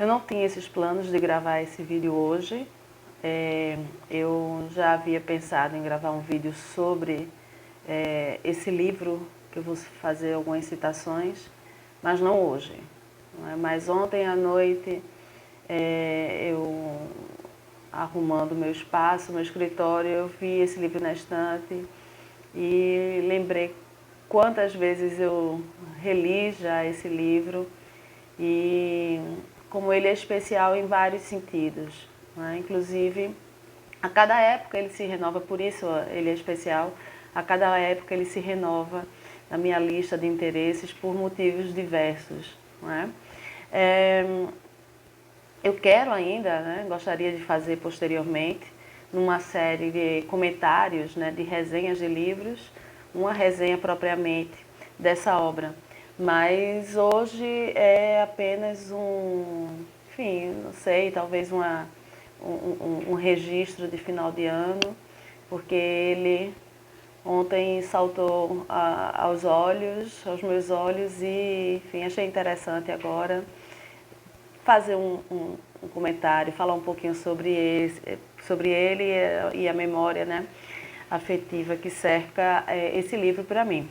Eu não tinha esses planos de gravar esse vídeo hoje. Eu já havia pensado em gravar um vídeo sobre esse livro, que eu vou fazer algumas citações, mas não hoje. Mas ontem à noite, eu arrumando meu espaço, meu escritório, eu vi esse livro na estante e lembrei quantas vezes eu reli já esse livro e como ele é especial em vários sentidos, né? Inclusive, a cada época ele se renova, por isso ele é especial. A cada época ele se renova na minha lista de interesses por motivos diversos, né? Eu quero ainda, né, gostaria de fazer posteriormente, numa série de comentários, né, de resenhas de livros, uma resenha propriamente dessa obra. Mas hoje é apenas enfim, não sei, talvez um registro de final de ano, porque ele ontem saltou aos meus olhos e, enfim, achei interessante agora fazer um comentário, falar um pouquinho sobre ele e a memória, né, afetiva que cerca esse livro para mim.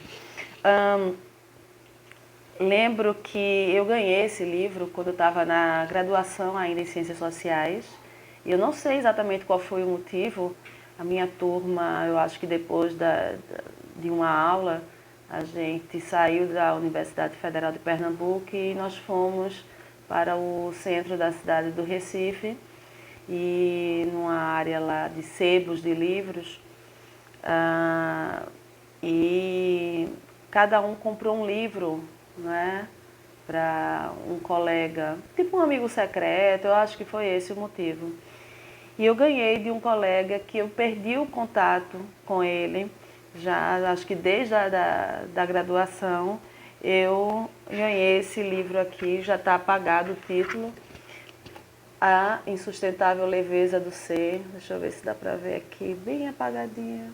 Lembro que eu ganhei esse livro quando eu estava na graduação ainda em Ciências Sociais. E eu não sei exatamente qual foi o motivo. A minha turma, eu acho que depois de uma aula, a gente saiu da Universidade Federal de Pernambuco e nós fomos para o centro da cidade do Recife e numa área lá de sebos de livros. E cada um comprou um livro, né, para um colega, tipo um amigo secreto, eu acho que foi esse o motivo. E eu ganhei de um colega que eu perdi o contato com ele, já acho que desde da graduação, eu ganhei esse livro aqui, já está apagado o título, A Insustentável Leveza do Ser, deixa eu ver se dá para ver aqui, bem apagadinha,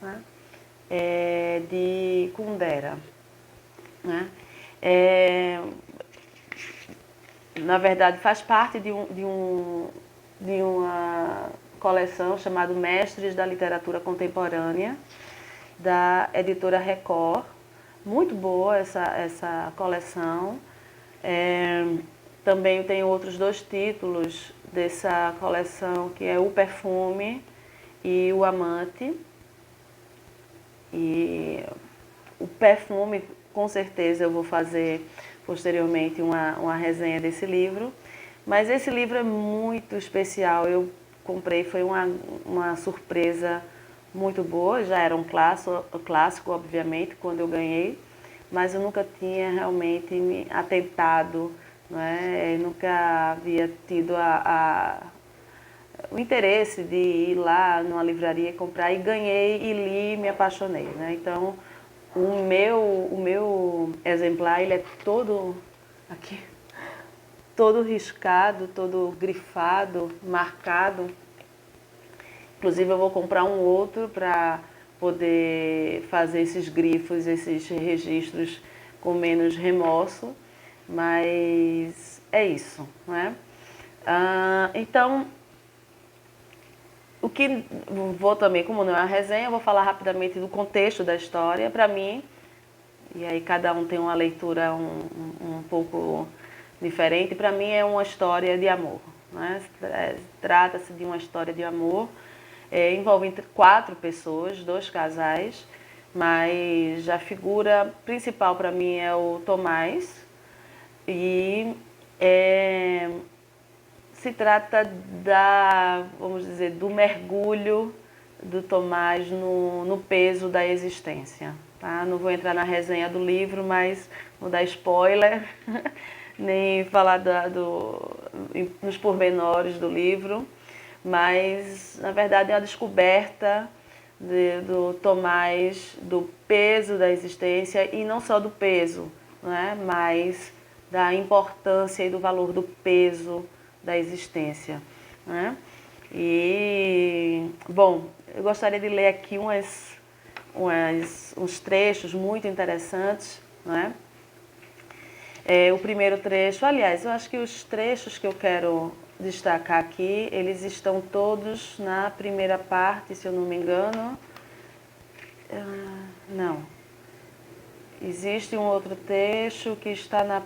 né? De Kundera, né? Na verdade, faz parte de uma coleção chamada Mestres da Literatura Contemporânea, da editora Record. Muito boa essa coleção. Também tem outros dois títulos dessa coleção, que é O Perfume e O Amante. E o Perfume, com certeza eu vou fazer posteriormente uma resenha desse livro. Mas esse livro é muito especial. Eu comprei, foi uma surpresa muito boa. Já era um clássico, obviamente, quando eu ganhei. Mas eu nunca tinha realmente me atentado, não é? Eu nunca havia tido o interesse de ir lá numa livraria comprar e ganhei e li e me apaixonei, né? Então, o meu exemplar, ele é todo aqui, todo riscado, todo grifado, marcado. Inclusive eu vou comprar um outro para poder fazer esses grifos, esses registros com menos remorso, mas é isso, né? Então, o que vou também, como não é uma resenha, eu vou falar rapidamente do contexto da história para mim, e aí cada um tem uma leitura um pouco diferente. Para mim é uma história de amor, né? Trata-se de uma história de amor, envolve 4 pessoas, 2 casais, mas a figura principal para mim é o Tomás, e se trata vamos dizer, do mergulho do Tomás no peso da existência. Tá? Não vou entrar na resenha do livro, mas não dar spoiler, nem falar nos pormenores do livro, mas, na verdade, é a descoberta do Tomás, do peso da existência, e não só do peso, né? Mas da importância e do valor do peso da existência, né? E, bom, eu gostaria de ler aqui uns trechos muito interessantes, né? O primeiro trecho, aliás, eu acho que os trechos que eu quero destacar aqui, eles estão todos na primeira parte, se eu não me engano. Não. Existe um outro trecho que está na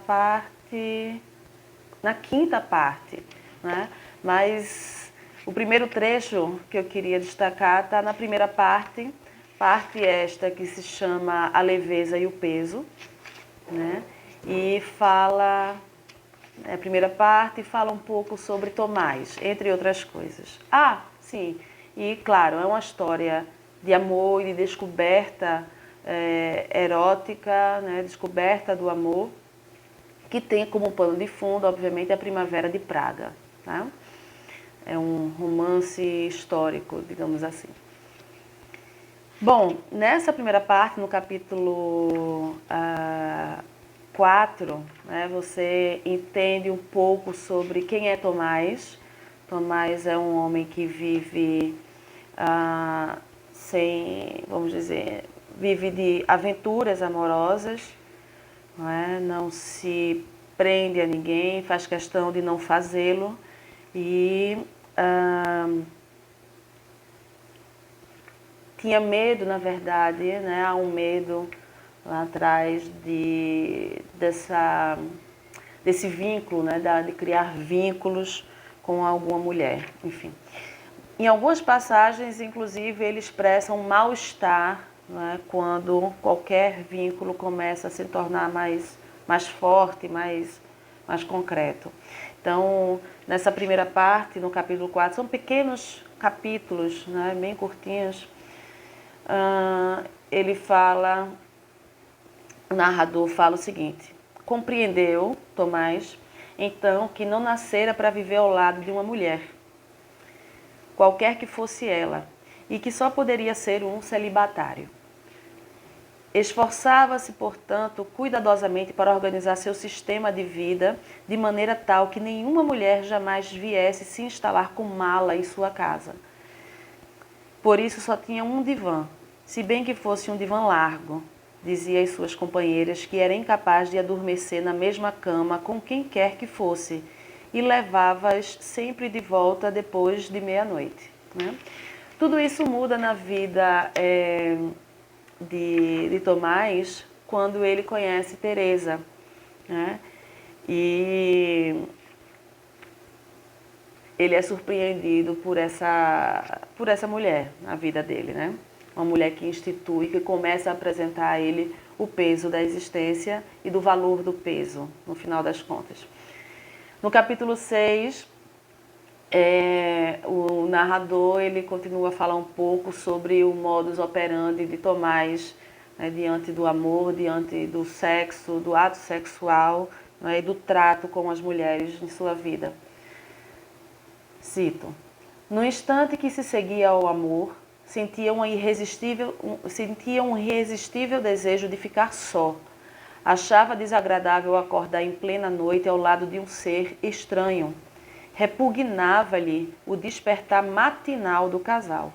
quinta parte, né? Mas o primeiro trecho que eu queria destacar está na primeira parte, parte esta que se chama A Leveza e o Peso, né? E fala, a primeira parte fala um pouco sobre Tomás, entre outras coisas. Ah, sim, e claro, é uma história de amor e de descoberta erótica, né? Descoberta do amor, que tem como pano de fundo, obviamente, a Primavera de Praga. Tá? É um romance histórico, digamos assim. Bom, nessa primeira parte, no capítulo 4, né, você entende um pouco sobre quem é Tomás. Tomás é um homem que vive vamos dizer, vive de aventuras amorosas, não se prende a ninguém, faz questão de não fazê-lo e tinha medo, na verdade, né? Há um medo lá atrás desse vínculo, né? De criar vínculos com alguma mulher, enfim. Em algumas passagens, inclusive, ele expressa um mal-estar, né? Quando qualquer vínculo começa a se tornar mais forte, mais concreto. Então, nessa primeira parte, no capítulo 4, são pequenos capítulos, né? Bem curtinhos. Ele fala, o narrador fala o seguinte: compreendeu, Tomás, então, que não nascera para viver ao lado de uma mulher, qualquer que fosse ela, e que só poderia ser um celibatário. Esforçava-se, portanto, cuidadosamente para organizar seu sistema de vida de maneira tal que nenhuma mulher jamais viesse se instalar com mala em sua casa. Por isso só tinha um divã, se bem que fosse um divã largo, dizia às suas companheiras que era incapaz de adormecer na mesma cama com quem quer que fosse, e levava-as sempre de volta depois de meia-noite. Né? Tudo isso muda na vida de Tomás quando ele conhece Teresa, né? E ele é surpreendido por essa mulher na vida dele, né? Uma mulher que institui, que começa a apresentar a ele o peso da existência e do valor do peso, no final das contas. No capítulo 6, o narrador ele continua a falar um pouco sobre o modus operandi de Tomás, né, diante do amor, diante do sexo, do ato sexual, né, e do trato com as mulheres em sua vida. Cito: no instante que se seguia ao amor, sentia um irresistível desejo de ficar só. Achava desagradável acordar em plena noite ao lado de um ser estranho. Repugnava-lhe o despertar matinal do casal.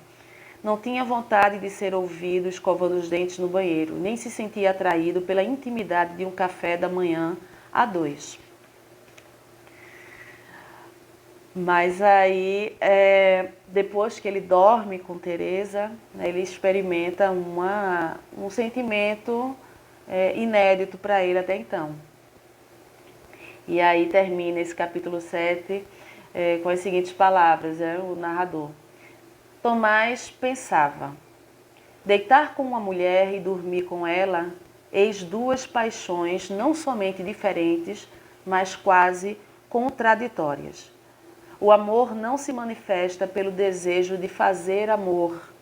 Não tinha vontade de ser ouvido escovando os dentes no banheiro, nem se sentia atraído pela intimidade de um café da manhã a dois. Mas aí, depois que ele dorme com Teresa, né, ele experimenta um sentimento inédito para ele até então. E aí termina esse capítulo 7 com as seguintes palavras, o narrador. Tomás pensava: deitar com uma mulher e dormir com ela, eis duas paixões não somente diferentes, mas quase contraditórias. O amor não se manifesta pelo desejo de fazer amor.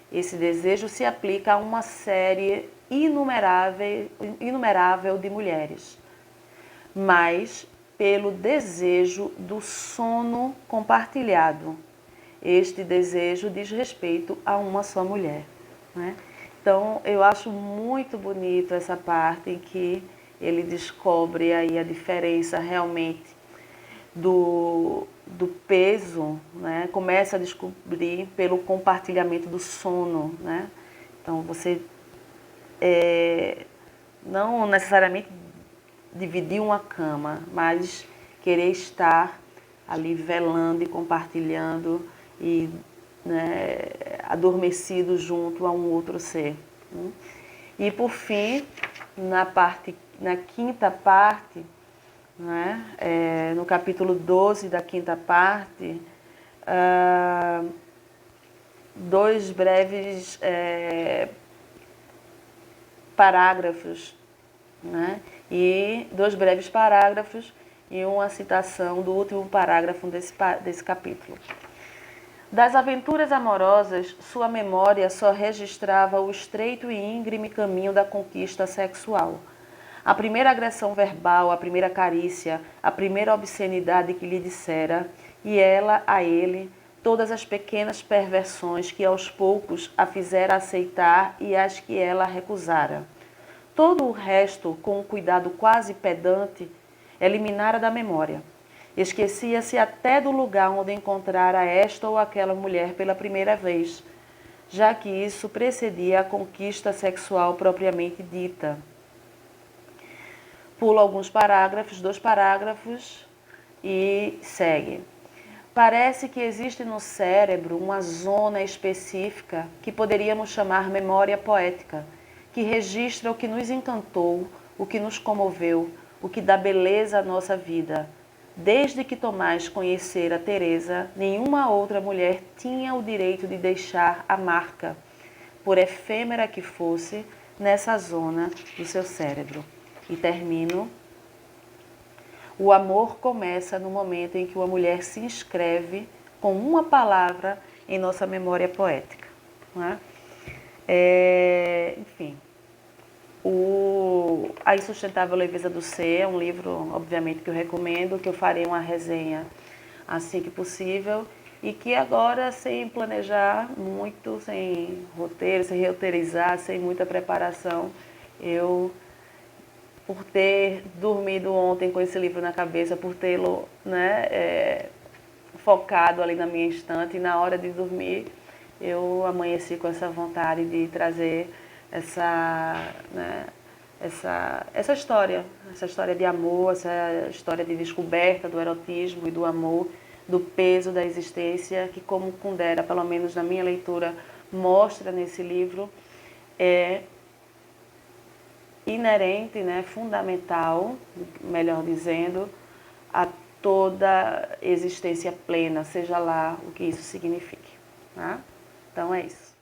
Esse desejo se aplica a uma série inumerável de mulheres, mas pelo desejo do sono compartilhado. Este desejo diz respeito a uma só mulher. Né? Então, eu acho muito bonito essa parte em que ele descobre aí a diferença realmente do peso, né? Começa a descobrir pelo compartilhamento do sono. Né? Então, você não necessariamente dividir uma cama, mas querer estar ali velando e compartilhando e, né, adormecido junto a um outro ser. E por fim, na quinta parte, né, no capítulo 12 da quinta parte, dois breves parágrafos, né, e dois breves parágrafos e uma citação do último parágrafo desse capítulo. Das aventuras amorosas, sua memória só registrava o estreito e íngreme caminho da conquista sexual. A primeira agressão verbal, a primeira carícia, a primeira obscenidade que lhe dissera, e ela a ele, todas as pequenas perversões que aos poucos a fizera aceitar e as que ela recusara. Todo o resto, com um cuidado quase pedante, eliminara da memória. Esquecia-se até do lugar onde encontrara esta ou aquela mulher pela primeira vez, já que isso precedia a conquista sexual propriamente dita. Pula alguns parágrafos, 2 parágrafos e segue. Parece que existe no cérebro uma zona específica que poderíamos chamar memória poética, que registra o que nos encantou, o que nos comoveu, o que dá beleza à nossa vida. Desde que Tomás conhecera Teresa, nenhuma outra mulher tinha o direito de deixar a marca, por efêmera que fosse, nessa zona do seu cérebro. E termino. O amor começa no momento em que uma mulher se inscreve com uma palavra em nossa memória poética. Não é? Enfim, A Insustentável Leveza do Ser é um livro, obviamente, que eu recomendo, que eu farei uma resenha assim que possível e que agora, sem planejar muito, sem roteiro, sem roteirizar, sem muita preparação, por ter dormido ontem com esse livro na cabeça, por tê-lo, né, focado ali na minha estante, e na hora de dormir eu amanheci com essa vontade de trazer essa história de amor, essa história de descoberta do erotismo e do amor, do peso da existência, que, como Kundera, pelo menos na minha leitura, mostra nesse livro, é inerente, né, fundamental, melhor dizendo, a toda existência plena, seja lá o que isso signifique. Tá? Então é isso.